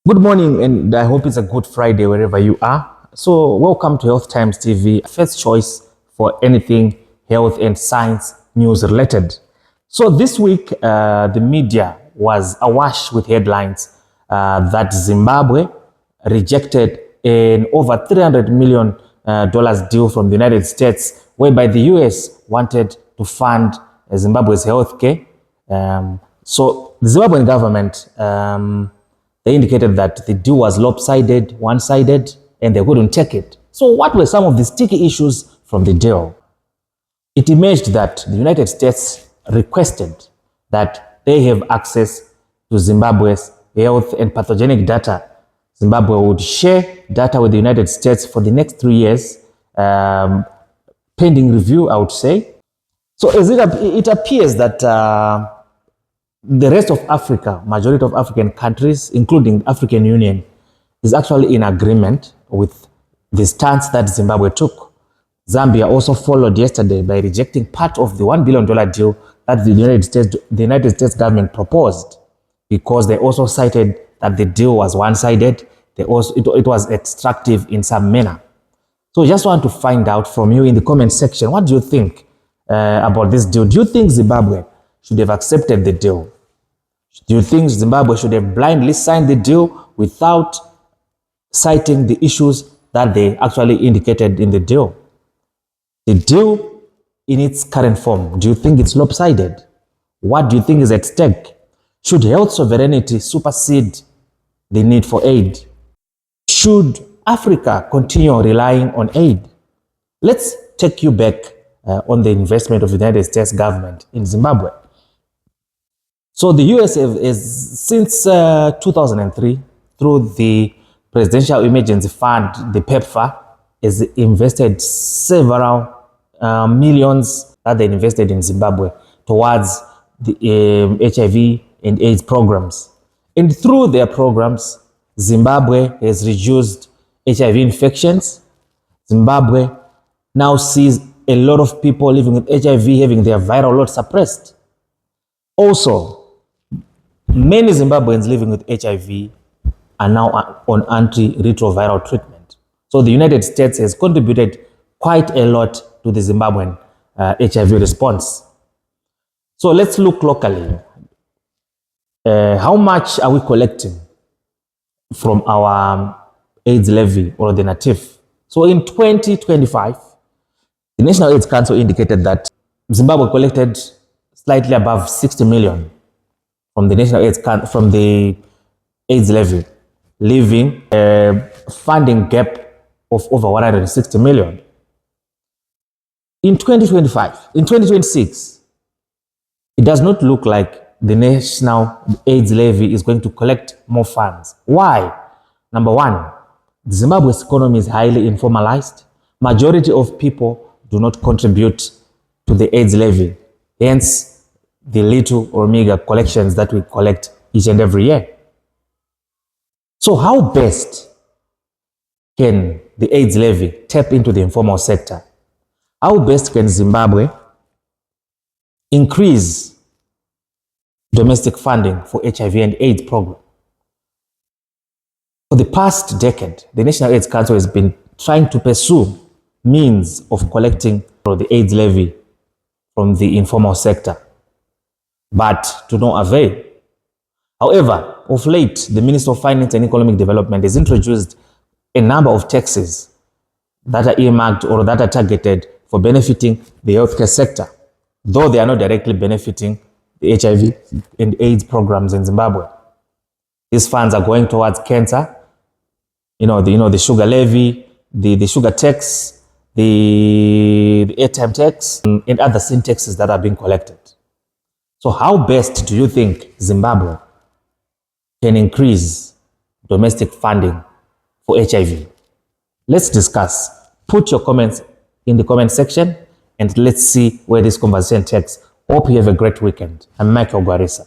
Good morning, and I hope it's a good Friday wherever you are. So, welcome to Health Times TV, first choice for anything health and science news related. So, this week, the media was awash with headlines that Zimbabwe rejected an over $300 million deal from the United States, whereby the US wanted to fund Zimbabwe's healthcare. So, the Zimbabwean government they indicated that the deal was lopsided, one-sided, and they couldn't take it. So what were some of the sticky issues from the deal? It emerged that the United States requested that they have access to Zimbabwe's health and pathogenic data. Zimbabwe would share data with the United States for the next 3 years, pending review, I would say. So as it appears that the rest of Africa, majority of African countries, including the African Union, is actually in agreement with the stance that Zimbabwe took. Zambia also followed yesterday by rejecting part of the $1 billion deal that the United States government proposed, because they also cited that the deal was one-sided. It was extractive in some manner. So I just want to find out from you in the comment section, what do you think about this deal? Do you think Zimbabwe should have accepted the deal? Do you think Zimbabwe should have blindly signed the deal without citing the issues that they actually indicated in the deal? The deal in its current form, do you think it's lopsided? What do you think is at stake? Should health sovereignty supersede the need for aid? Should Africa continue relying on aid? Let's take you back on the investment of the United States government in Zimbabwe. So the US is since 2003, through the Presidential Emergency Fund, the PEPFAR, has invested several millions that they invested in Zimbabwe towards the HIV and AIDS programs. And through their programs, Zimbabwe has reduced HIV infections. Zimbabwe now sees a lot of people living with HIV having their viral load suppressed. Also, many Zimbabweans living with HIV are now on antiretroviral treatment. So the United States has contributed quite a lot to the Zimbabwean HIV response. So let's look locally. How much are we collecting from our AIDS levy or the NATIF? So in 2025, the National AIDS Council indicated that Zimbabwe collected slightly above 60 million from the National AIDS from the AIDS levy, leaving a funding gap of over 160 million. In 2026, it does not look like the National AIDS levy is going to collect more funds. Why? Number one, Zimbabwe's economy is highly informalized. Majority of people do not contribute to the AIDS levy. Hence, the little or meager collections that we collect each and every year. So how best can the AIDS levy tap into the informal sector? How best can Zimbabwe increase domestic funding for HIV and AIDS program? For the past decade, the National AIDS Council has been trying to pursue means of collecting the AIDS levy from the informal sector, but to no avail. However, of late, the Minister of Finance and Economic Development has introduced a number of taxes that are earmarked or that are targeted for benefiting the healthcare sector, though they are not directly benefiting the HIV and AIDS programs in Zimbabwe. These funds are going towards cancer, the sugar levy, the sugar tax, the airtime tax, and other sin taxes that are being collected. So how best do you think Zimbabwe can increase domestic funding for HIV? Let's discuss. Put your comments in the comment section and let's see where this conversation takes. Hope you have a great weekend. I'm Michael Guarisa.